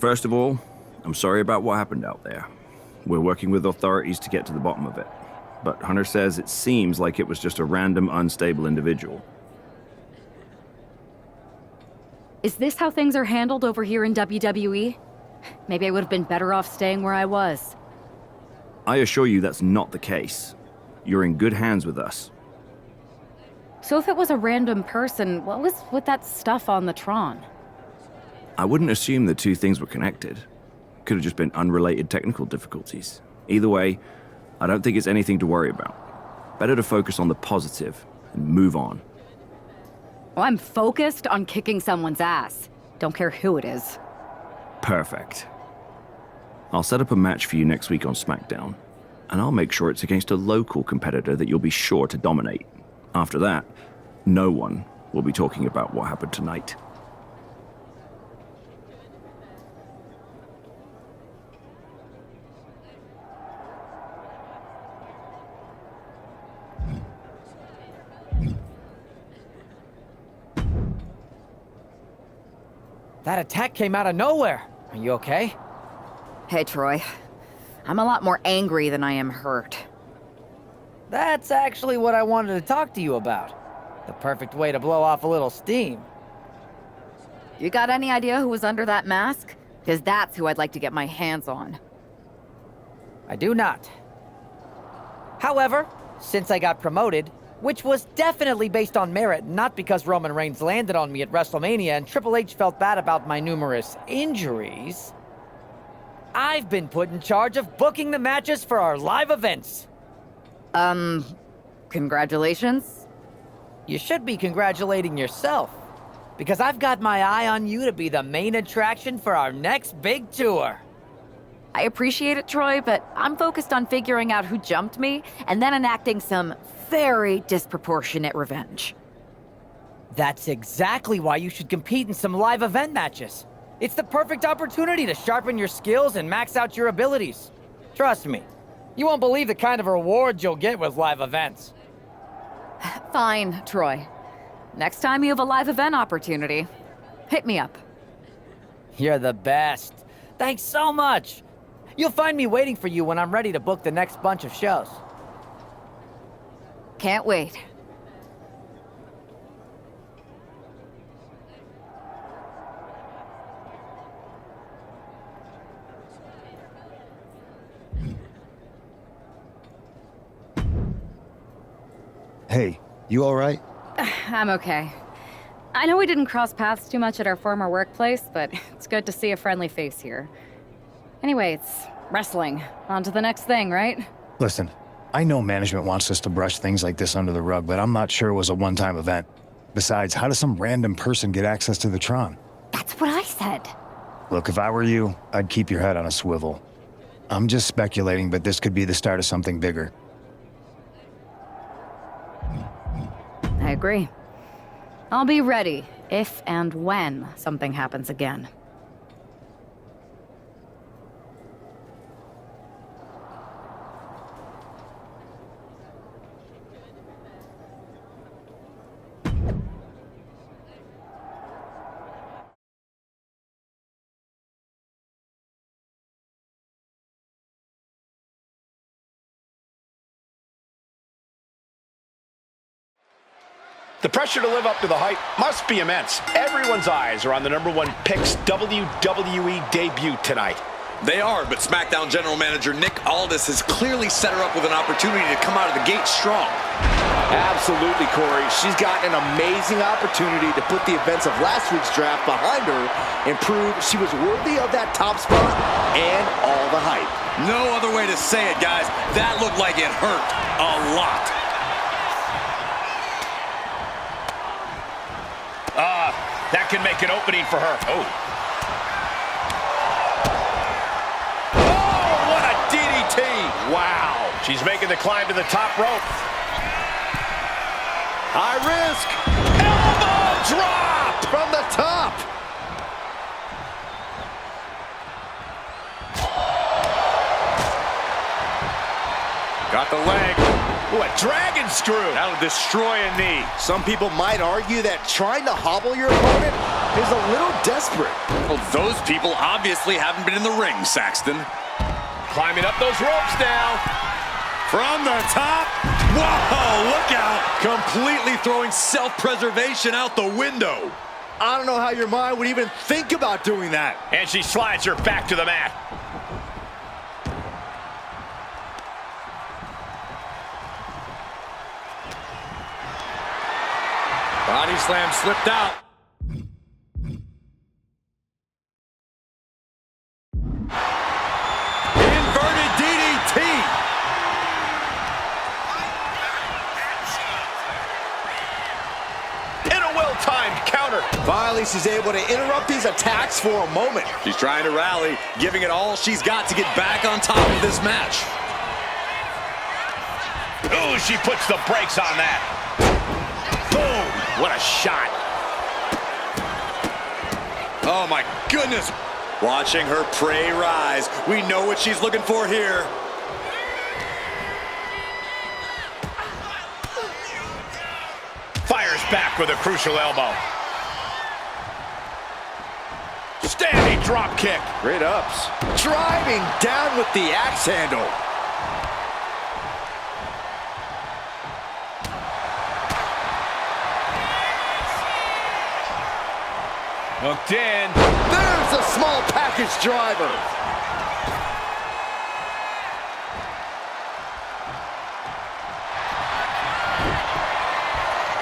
First of all, I'm sorry about what happened out there. We're working with authorities to get to the bottom of it. But Hunter says it seems like it was just a random, unstable individual. Is this how things are handled over here in WWE? Maybe I would have been better off staying where I was. I assure you that's not the case. You're in good hands with us. So if it was a random person, what was with that stuff on the Tron? I wouldn't assume the two things were connected. Could have just been unrelated technical difficulties. Either way, I don't think it's anything to worry about. Better to focus on the positive and move on. Well, I'm focused on kicking someone's ass. Don't care who it is. Perfect. I'll set up a match for you next week on SmackDown, and I'll make sure it's against a local competitor that you'll be sure to dominate. After that, no one will be talking about what happened tonight. That attack came out of nowhere. Are you okay? Hey, Troy. I'm a lot more angry than I am hurt. That's actually what I wanted to talk to you about. The perfect way to blow off a little steam. You got any idea who was under that mask? Because that's who I'd like to get my hands on. I do not. However, since I got promoted, which was definitely based on merit, not because Roman Reigns landed on me at WrestleMania and Triple H felt bad about my numerous injuries, I've been put in charge of booking the matches for our live events. Congratulations? You should be congratulating yourself, because I've got my eye on you to be the main attraction for our next big tour. I appreciate it, Troy, but I'm focused on figuring out who jumped me and then enacting some very disproportionate revenge. That's exactly why you should compete in some live event matches. It's the perfect opportunity to sharpen your skills and max out your abilities. Trust me, you won't believe the kind of rewards you'll get with live events. Fine, Troy. Next time you have a live event opportunity, hit me up. You're the best. Thanks so much. You'll find me waiting for you when I'm ready to book the next bunch of shows. Can't wait. Hey, you all right? I'm okay. I know we didn't cross paths too much at our former workplace, but it's good to see a friendly face here. Anyway, it's wrestling. On to the next thing, right? Listen, I know management wants us to brush things like this under the rug, but I'm not sure it was a one-time event. Besides, how does some random person get access to the Tron? That's what I said. Look, if I were you, I'd keep your head on a swivel. I'm just speculating, but this could be the start of something bigger. I agree. I'll be ready if and when something happens again. The pressure to live up to the hype must be immense. Everyone's eyes are on the #1 pick's WWE debut tonight. They are, but SmackDown General Manager Nick Aldis has clearly set her up with an opportunity to come out of the gate strong. Absolutely, Corey. She's got an amazing opportunity to put the events of last week's draft behind her and prove she was worthy of that top spot and all the hype. No other way to say it, guys. That looked like it hurt a lot. That can make an opening for her. Oh, what a DDT. Wow. She's making the climb to the top rope. High risk. Elbow drop from the top. Got the leg. Ooh, a dragon screw. That'll destroy a knee. Some people might argue that trying to hobble your opponent is a little desperate. Well, those people obviously haven't been in the ring, Saxton. Climbing up those ropes now. From the top. Whoa, look out. Completely throwing self-preservation out the window. I don't know how your mind would even think about doing that. And she slides her back to the mat. Body slam slipped out. Inverted DDT. In a well-timed counter. Finally, she's able to interrupt these attacks for a moment. She's trying to rally, giving it all she's got to get back on top of this match. Ooh, she puts the brakes on that. Boom. What a shot. Oh my goodness. Watching her prey rise. We know what she's looking for here. Fires back with a crucial elbow. Standing drop kick. Great ups. Driving down with the axe handle. Hooked in. There's a small package driver.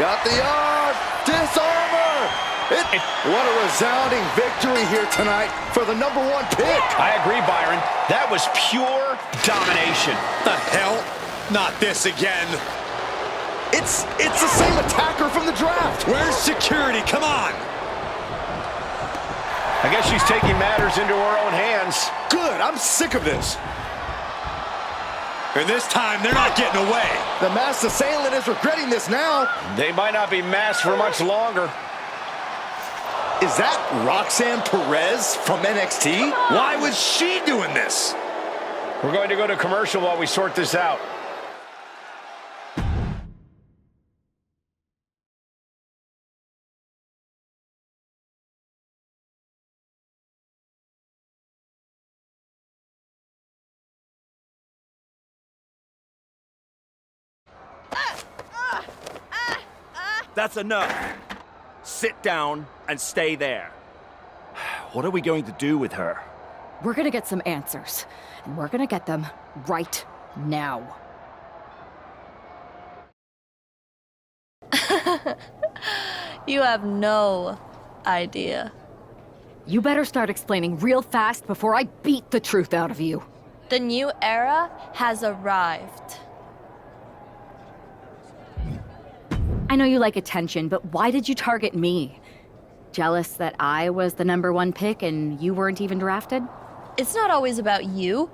Got the arm. Disarmer. What a resounding victory here tonight for the #1 pick. I agree, Byron. That was pure domination. The hell? Not this again. It's the same attacker from the draft. Where's security? Come on. I guess she's taking matters into her own hands. Good. I'm sick of this. And this time, they're not getting away. The masked assailant is regretting this now. They might not be masked for much longer. Is that Roxanne Perez from NXT? Why was she doing this? We're going to go to commercial while we sort this out. That's enough. Sit down and stay there. What are we going to do with her? We're gonna get some answers, and we're gonna get them right now. You have no idea. You better start explaining real fast before I beat the truth out of you. The new era has arrived. I know you like attention, but why did you target me? Jealous that I was the #1 pick and you weren't even drafted? It's not always about you.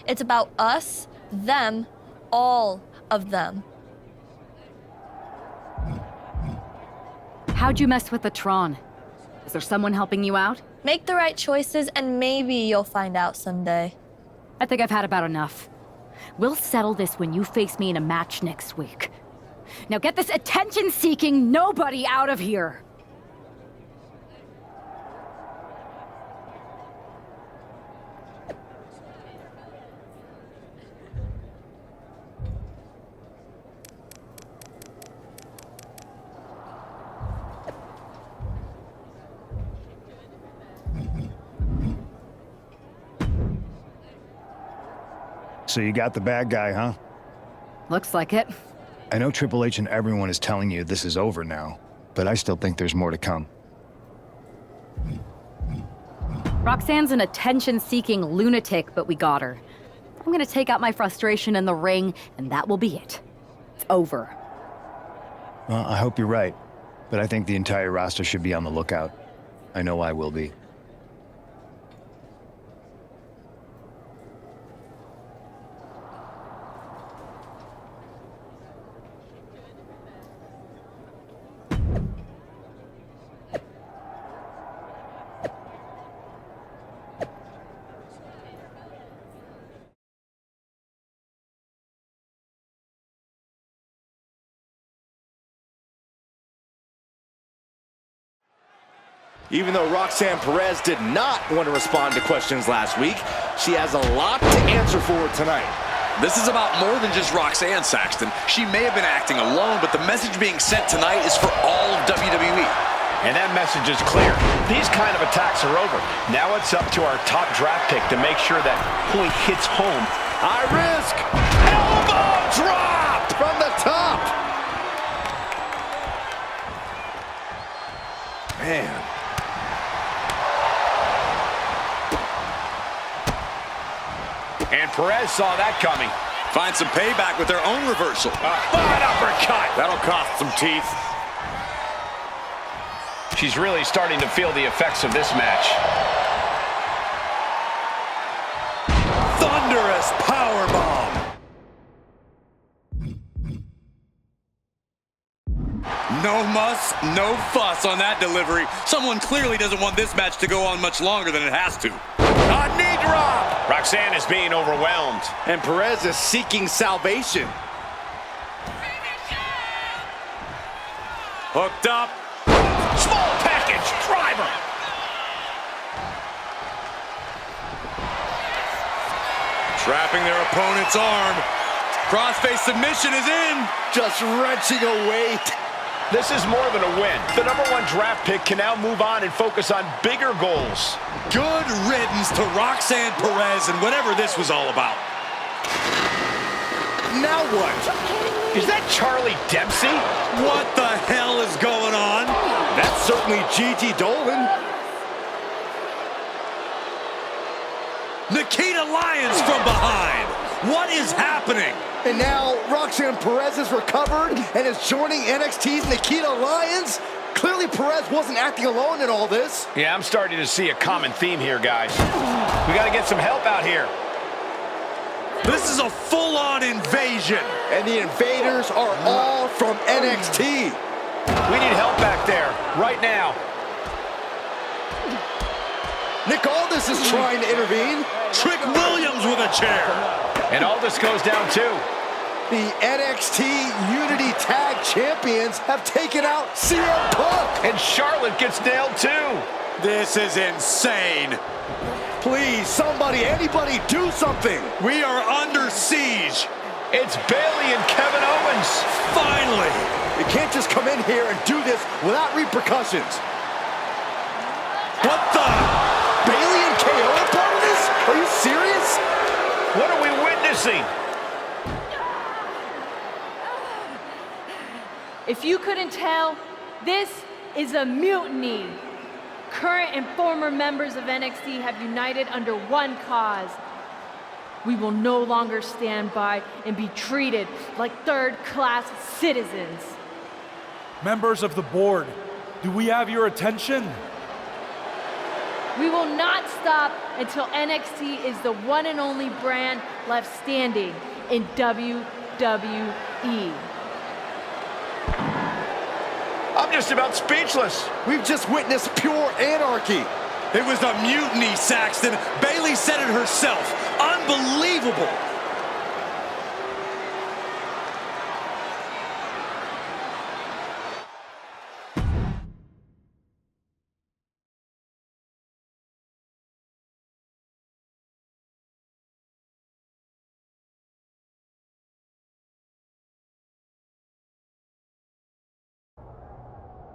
It's about us, them, all of them. How'd you mess with the Tron? Is there someone helping you out? Make the right choices and maybe you'll find out someday. I think I've had about enough. We'll settle this when you face me in a match next week. Now get this attention-seeking nobody out of here! So you got the bad guy, huh? Looks like it. I know Triple H and everyone is telling you this is over now, but I still think there's more to come. Roxanne's an attention-seeking lunatic, but we got her. I'm gonna take out my frustration in the ring, and that will be it. It's over. Well, I hope you're right, but I think the entire roster should be on the lookout. I know I will be. Even though Roxanne Perez did not want to respond to questions last week, she has a lot to answer for tonight. This is about more than just Roxanne, Saxton. She may have been acting alone, but the message being sent tonight is for all of WWE. And that message is clear. These kind of attacks are over. Now it's up to our top draft pick to make sure that point hits home. High risk. Elbow drop from the top. Man. And Perez saw that coming. Find some payback with their own reversal. An uppercut. That'll cost some teeth. She's really starting to feel the effects of this match. Thunderous powerbomb. No muss, no fuss on that delivery. Someone clearly doesn't want this match to go on much longer than it has to. A knee drop. Roxanne is being overwhelmed. And Perez is seeking salvation. Hooked up. Small package driver. Trapping their opponent's arm. Crossface submission is in. Just wrenching away. This is more than a win. The #1 draft pick can now move on and focus on bigger goals. Good riddance to Roxanne Perez and whatever this was all about. Now what? Is that Charlie Dempsey? What the hell is going on? That's certainly Gigi Dolan. Nikita Lyons from behind. What is happening? And now Roxanne Perez is recovered and is joining NXT's Nikita Lyons. Clearly Perez wasn't acting alone in all this. Yeah, I'm starting to see a common theme here, guys. We got to get some help out here. This is a full-on invasion. And the invaders are all from NXT. We need help back there, right now. Nick Aldis is trying to intervene. Trick Williams with a chair. And Aldis goes down too. The NXT Unity Tag Champions have taken out CM Punk. And Charlotte gets nailed too. This is insane. Please, somebody, anybody, do something. We are under siege. It's Bayley and Kevin Owens. Finally. You can't just come in here and do this without repercussions. What the? Bayley and KO are part of this? Are you serious? What are we witnessing? If you couldn't tell, this is a mutiny. Current and former members of NXT have united under one cause. We will no longer stand by and be treated like third-class citizens. Members of the board, do we have your attention? We will not stop until NXT is the one and only brand left standing in WWE. I'm just about speechless. We've just witnessed pure anarchy. It was a mutiny, Saxton. Bayley said it herself. Unbelievable.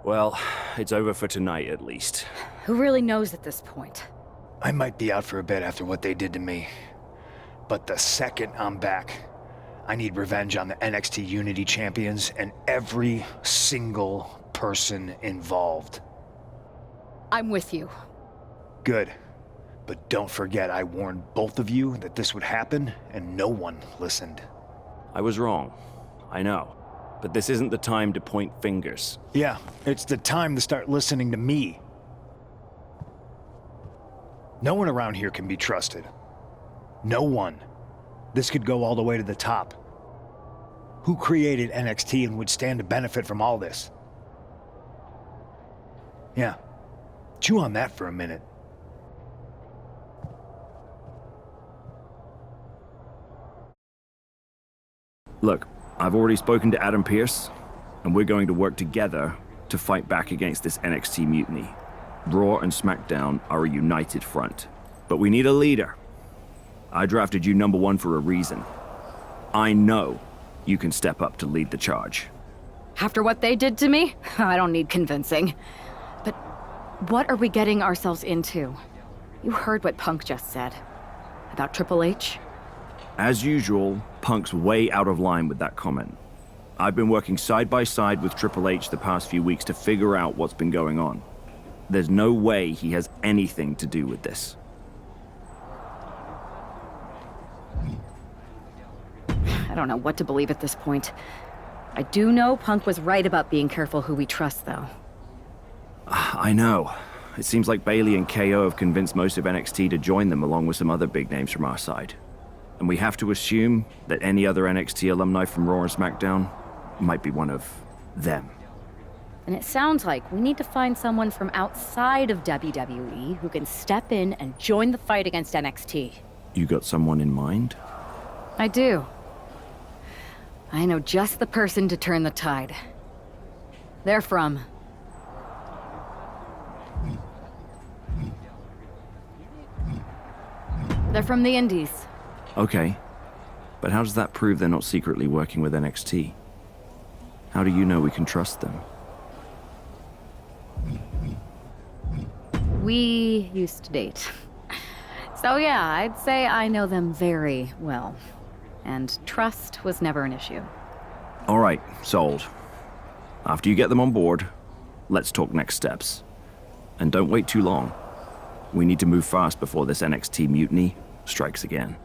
Well, it's over for tonight at least. Who really knows at this point? I might be out for a bit after what they did to me. But the second I'm back, I need revenge on the NXT Unity Champions and every single person involved. I'm with you. Good. But don't forget I warned both of you that this would happen, and no one listened. I was wrong. I know. But this isn't the time to point fingers. Yeah, it's the time to start listening to me. No one around here can be trusted. No one. This could go all the way to the top. Who created NXT and would stand to benefit from all this? Yeah. Chew on that for a minute. Look, I've already spoken to Adam Pearce, and we're going to work together to fight back against this NXT mutiny. Raw and SmackDown are a united front, but we need a leader. I drafted you number one for a reason. I know you can step up to lead the charge. After what they did to me, I don't need convincing. But what are we getting ourselves into? You heard what Punk just said. About Triple H? As usual, Punk's way out of line with that comment. I've been working side by side with Triple H the past few weeks to figure out what's been going on. There's no way he has anything to do with this. I don't know what to believe at this point. I do know Punk was right about being careful who we trust, though. I know. It seems like Bailey and KO have convinced most of NXT to join them along with some other big names from our side. And we have to assume that any other NXT alumni from Raw and SmackDown might be one of them. And it sounds like we need to find someone from outside of WWE who can step in and join the fight against NXT. You got someone in mind? I do. I know just the person to turn the tide. They're from... They're from the Indies. Okay. But how does that prove they're not secretly working with NXT? How do you know we can trust them? We used to date. So yeah, I'd say I know them very well. And trust was never an issue. All right, sold. After you get them on board, let's talk next steps. And don't wait too long. We need to move fast before this NXT mutiny strikes again.